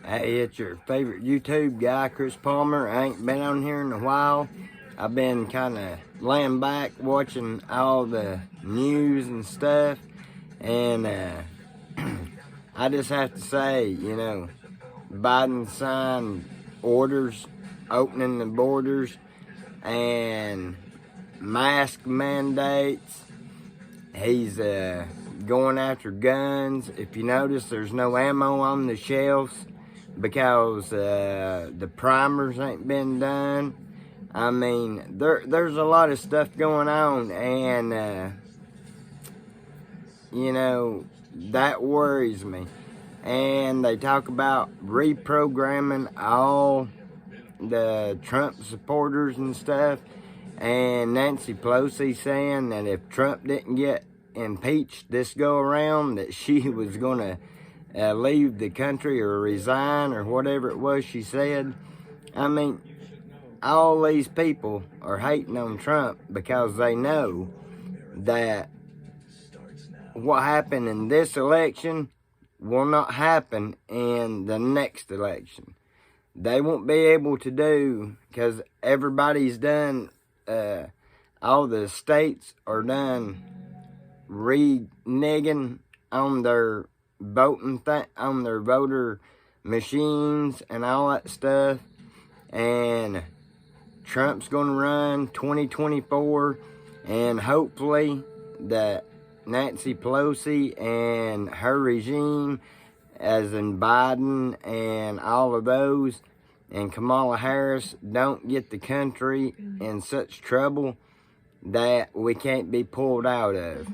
Hey, it's your favorite YouTube guy, Chris Palmer. I ain't been on here in a while. I've been kind of laying back watching all the news and stuff. And I just have to say, Biden signed orders opening the borders and mask mandates. He's going after guns. If you notice, there's no ammo on the shelves because the primers ain't been done. I mean, there's a lot of stuff going on, and that worries me. And they talk about reprogramming all the Trump supporters and stuff. And Nancy Pelosi saying that if Trump didn't get impeached this go around, that she was going to leave the country or resign or whatever it was she said. I mean, all these people are hating on Trump because they know that what happened in this election will not happen in the next election. They won't be able to do, because everybody's done, all the states are done reneging on their voting on their voter machines and all that stuff. And Trump's going to run 2024, and hopefully that Nancy Pelosi and her regime, as in Biden and all of those, and Kamala Harris, don't get the country in such trouble that we can't be pulled out of.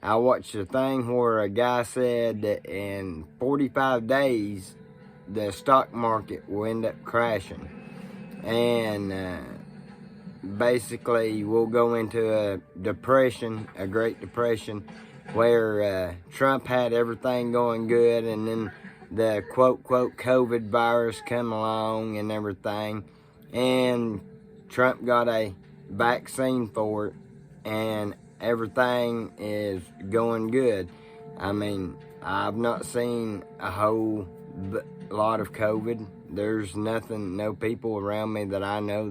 I watched a thing where a guy said that in 45 days, the stock market will end up crashing. And basically, we'll go into a depression, a Great Depression, where Trump had everything going good, and then the quote COVID virus come along and everything, and Trump got a vaccine for it, and everything is going good. I mean, I've not seen a whole lot of COVID. There's no people around me that I know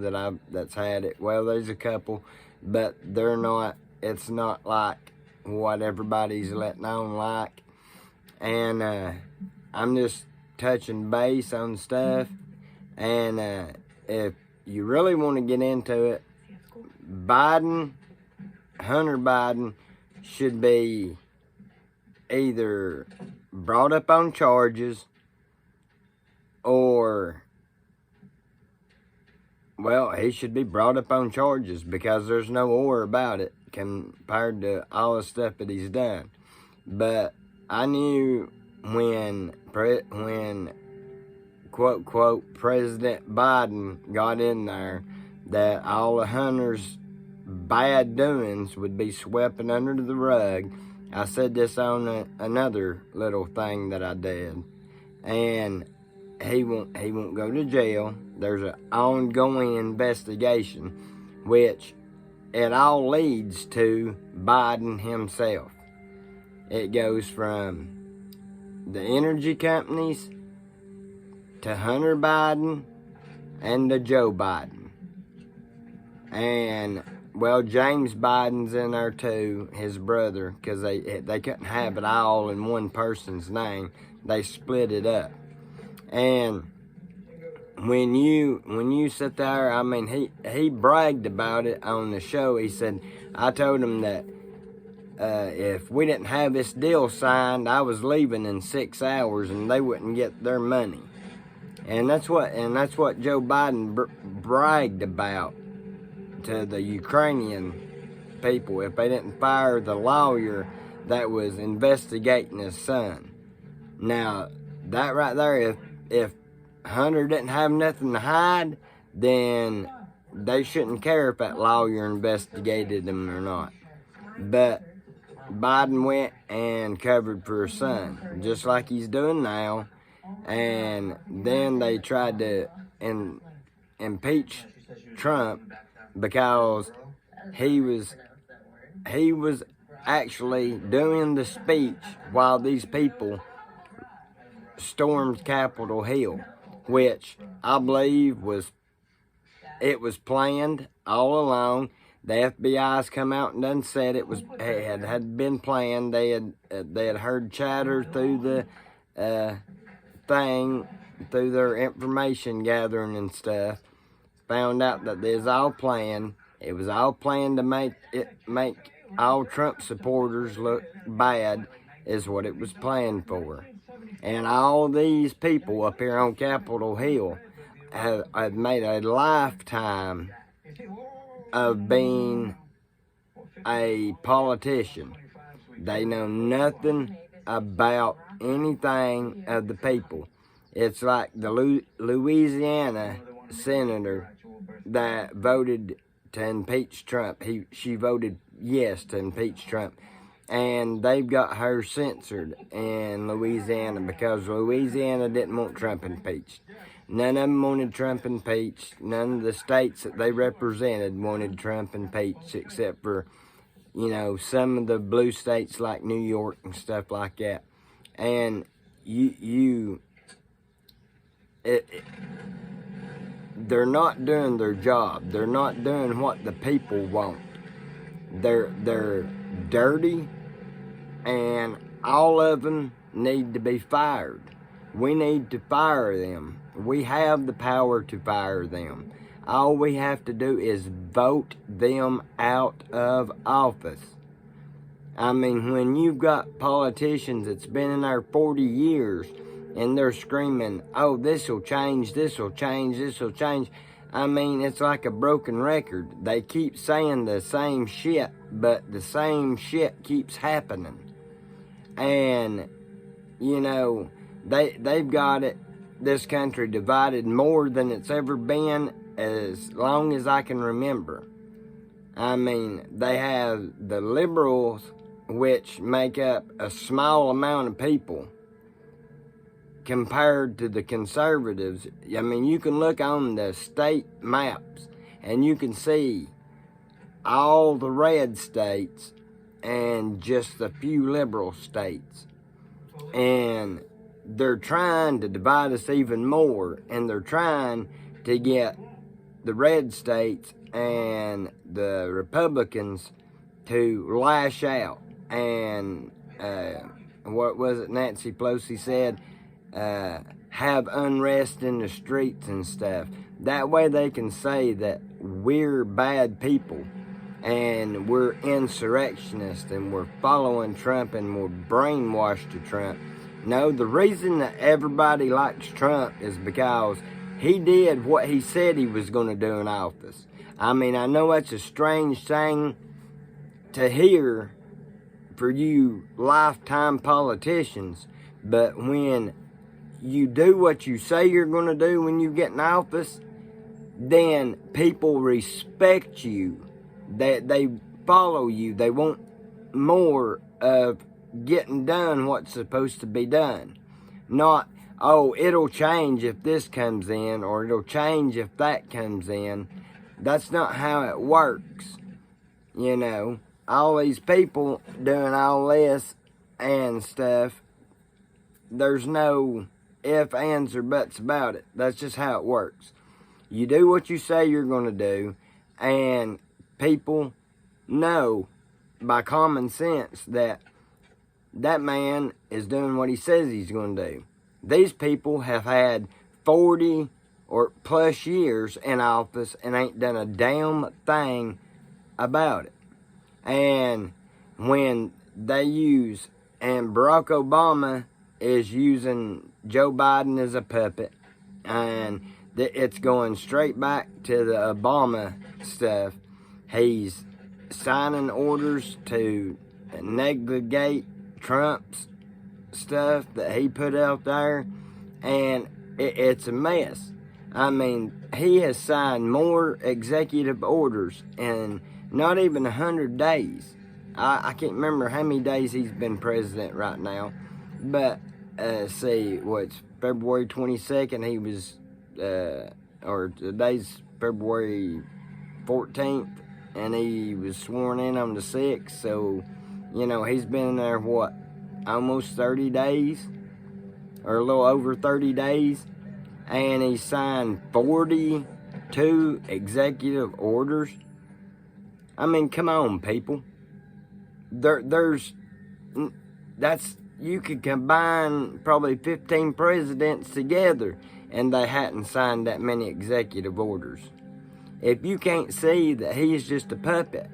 that's had it. Well, there's a couple, but it's not like what everybody's letting on like. And I'm just touching base on stuff. And if you really want to get into it, Hunter Biden should be either brought up on charges or, well, he should be brought up on charges because there's no war about it compared to all the stuff that he's done. But I knew when quote President Biden got in there that all the Hunter's bad doings would be swept under the rug. I said this on another little thing that I did, and he won't go to jail. There's an ongoing investigation, which it all leads to Biden himself. It goes from the energy companies to Hunter Biden and to Joe Biden. And, well, James Biden's in there too, his brother, because they couldn't have it all in one person's name. They split it up. And when you sit there, I mean, he bragged about it on the show. He said, I told him that if we didn't have this deal signed, I was leaving in 6 hours and they wouldn't get their money. And that's what Joe Biden bragged about to the Ukrainian people if they didn't fire the lawyer that was investigating his son. Now, that right there, if Hunter didn't have nothing to hide, then they shouldn't care if that lawyer investigated him or not. But Biden went and covered for his son, just like he's doing now. And then they tried to impeach Trump because he was actually doing the speech while these people stormed Capitol Hill, which I believe was planned all along. The FBI's come out and done said it had been planned. They had heard chatter through the thing, through their information gathering and stuff. Found out that it was all planned. It was all planned to make all Trump supporters look bad, is what it was planned for. And all these people up here on Capitol Hill have made a lifetime of being a politician. They know nothing about anything of the people. It's like the Louisiana senator that voted to impeach Trump. She voted yes to impeach Trump. And they've got her censored in Louisiana because Louisiana didn't want Trump impeached. None of them wanted Trump impeached. None of the states that they represented wanted Trump impeached, except for, some of the blue states like New York and stuff like that. And they're not doing their job. They're not doing what the people want. They're dirty, and all of them need to be fired. We need to fire them. We have the power to fire them. All we have to do is vote them out of office. I mean, when you've got politicians that's been in there 40 years and they're screaming, oh, this will change, this will change, this will change. I mean, it's like a broken record. They keep saying the same shit, but the same shit keeps happening. And, they've got this country divided more than it's ever been as long as I can remember. I mean, they have the liberals, which make up a small amount of people, compared to the conservatives. I mean, you can look on the state maps and you can see all the red states and just a few liberal states. And they're trying to divide us even more, and they're trying to get the red states and the Republicans to lash out. And what was it Nancy Pelosi said? Have unrest in the streets and stuff. That way they can say that we're bad people and we're insurrectionists and we're following Trump and we're brainwashed to Trump. No, the reason that everybody likes Trump is because he did what he said he was going to do in office. I mean, I know that's a strange thing to hear for you lifetime politicians, but when you do what you say you're going to do when you get in office, then people respect you. They follow you. They want more of getting done what's supposed to be done. Not, oh, it'll change if this comes in, or it'll change if that comes in. That's not how it works. All these people doing all this and stuff, there's no ifs, ands, or buts about it. That's just how it works. You do what you say you're going to do, and people know by common sense that that man is doing what he says he's going to do. These people have had 40 or plus years in office and ain't done a damn thing about it. And when they use, and Barack Obama is using Joe Biden as a puppet, and it's going straight back to the Obama stuff. He's signing orders to negligate Trump's stuff that he put out there, and it's a mess. I mean, he has signed more executive orders in not even 100 days. I can't remember how many days he's been president right now, but see, what's February 22nd, he was, or today's February 14th, and he was sworn in on the 6th, so, he's been there, almost 30 days, or a little over 30 days, and he signed 42 executive orders. I mean, come on, people. You could combine probably 15 presidents together, and they hadn't signed that many executive orders. If you can't see that he's just a puppet,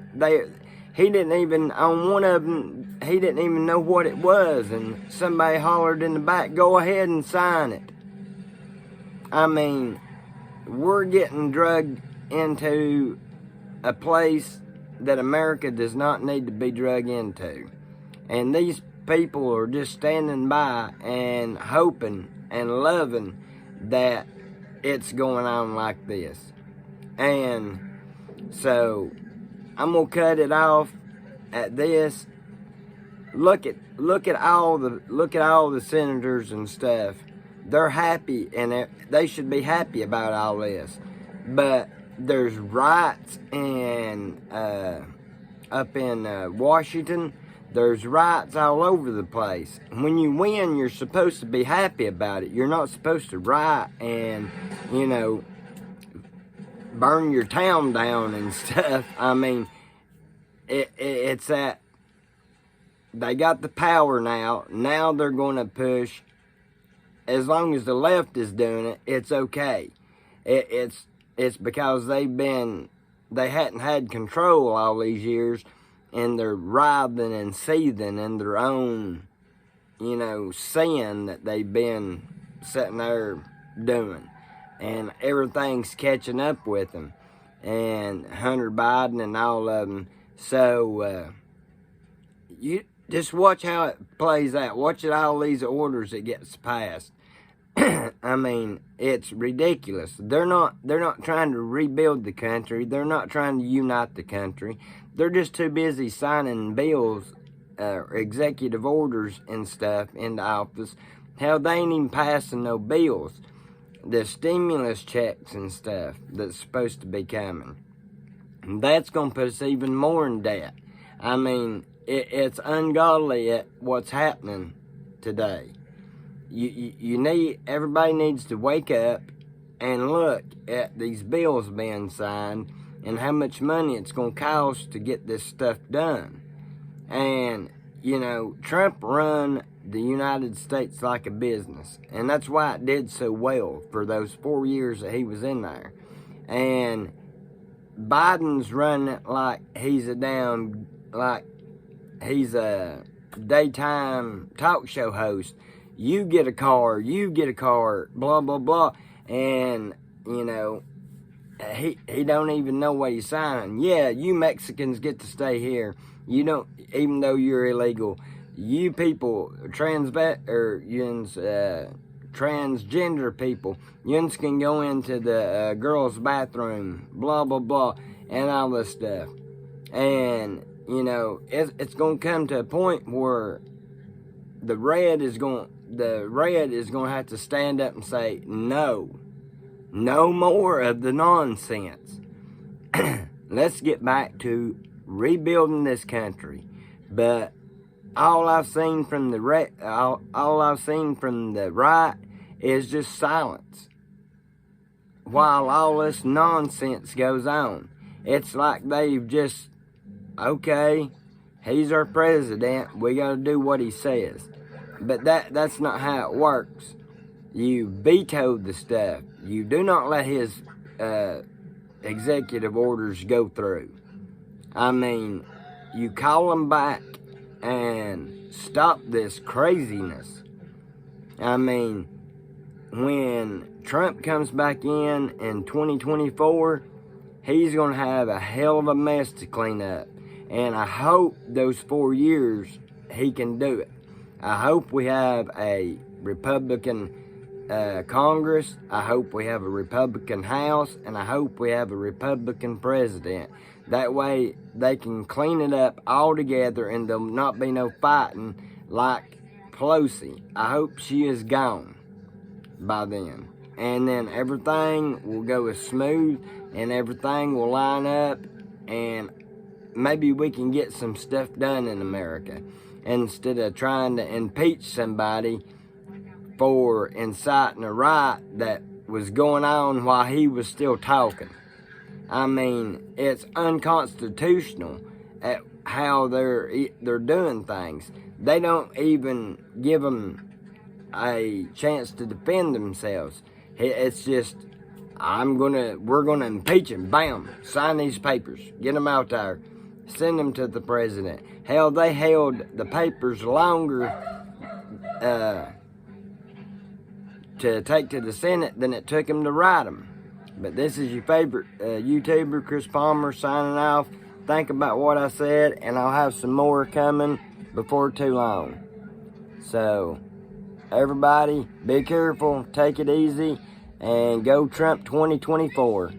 he didn't even, on one of them, he didn't even know what it was, and somebody hollered in the back, "Go ahead and sign it." I mean, we're getting drugged into a place that America does not need to be drugged into. And these people are just standing by and hoping and loving that it's going on like this. And so I'm gonna cut it off at this. Look at all the senators and stuff. They're happy, and they should be happy about all this. But there's riots up in Washington. There's riots all over the place. When you win, you're supposed to be happy about it. You're not supposed to riot and, burn your town down and stuff. I mean, it's that they got the power now. Now they're going to push. As long as the left is doing it, it's okay. It's because they hadn't had control all these years, and they're writhing and seething in their own, sin that they've been sitting there doing. And everything's catching up with them. And Hunter Biden and all of them. So, you just watch how it plays out. Watch all these orders that gets passed. I mean, it's ridiculous. They're not trying to rebuild the country. They're not trying to unite the country. They're just too busy signing bills, executive orders and stuff into office. Hell, they ain't even passing no bills. The stimulus checks and stuff that's supposed to be coming. And that's going to put us even more in debt. I mean, it's ungodly at what's happening today. Everybody needs to wake up and look at these bills being signed and how much money it's going to cost to get this stuff done. And, Trump run the United States like a business. And that's why it did so well for those 4 years that he was in there. And Biden's running it like he's a daytime talk show host. You get a car, blah, blah, blah. And, he don't even know what he's signing. Yeah, you Mexicans get to stay here. You don't, even though you're illegal. You people, transgender people, yous can go into the girls' bathroom, blah, blah, blah, and all this stuff. And, it's going to come to a point where the red is going to have to stand up and say, no more of the nonsense. Let's get back to rebuilding this country. But all I've seen from the right is just silence while all this nonsense goes on. It's like they've just, okay, he's our president, we gotta do what he says. But that's not how it works. You veto the stuff. You do not let his executive orders go through. I mean, you call them back and stop this craziness. I mean, when Trump comes back in 2024, he's going to have a hell of a mess to clean up. And I hope those 4 years he can do it. I hope we have a Republican Congress. I hope we have a Republican House. And I hope we have a Republican president. That way they can clean it up all together and there'll not be no fighting like Pelosi. I hope she is gone by then. And then everything will go as smooth and everything will line up and maybe we can get some stuff done in America. Instead of trying to impeach somebody for inciting a riot that was going on while he was still talking. I mean, it's unconstitutional at how they're doing things. They don't even give them a chance to defend themselves. It's just, we're gonna impeach him. Bam, sign these papers, get them out there, send them to the president. Hell, they held the papers longer to take to the Senate than it took him to write them. But this is your favorite YouTuber, Chris Palmer, signing off. Think about what I said, and I'll have some more coming before too long. So, everybody, be careful, take it easy, and go Trump 2024.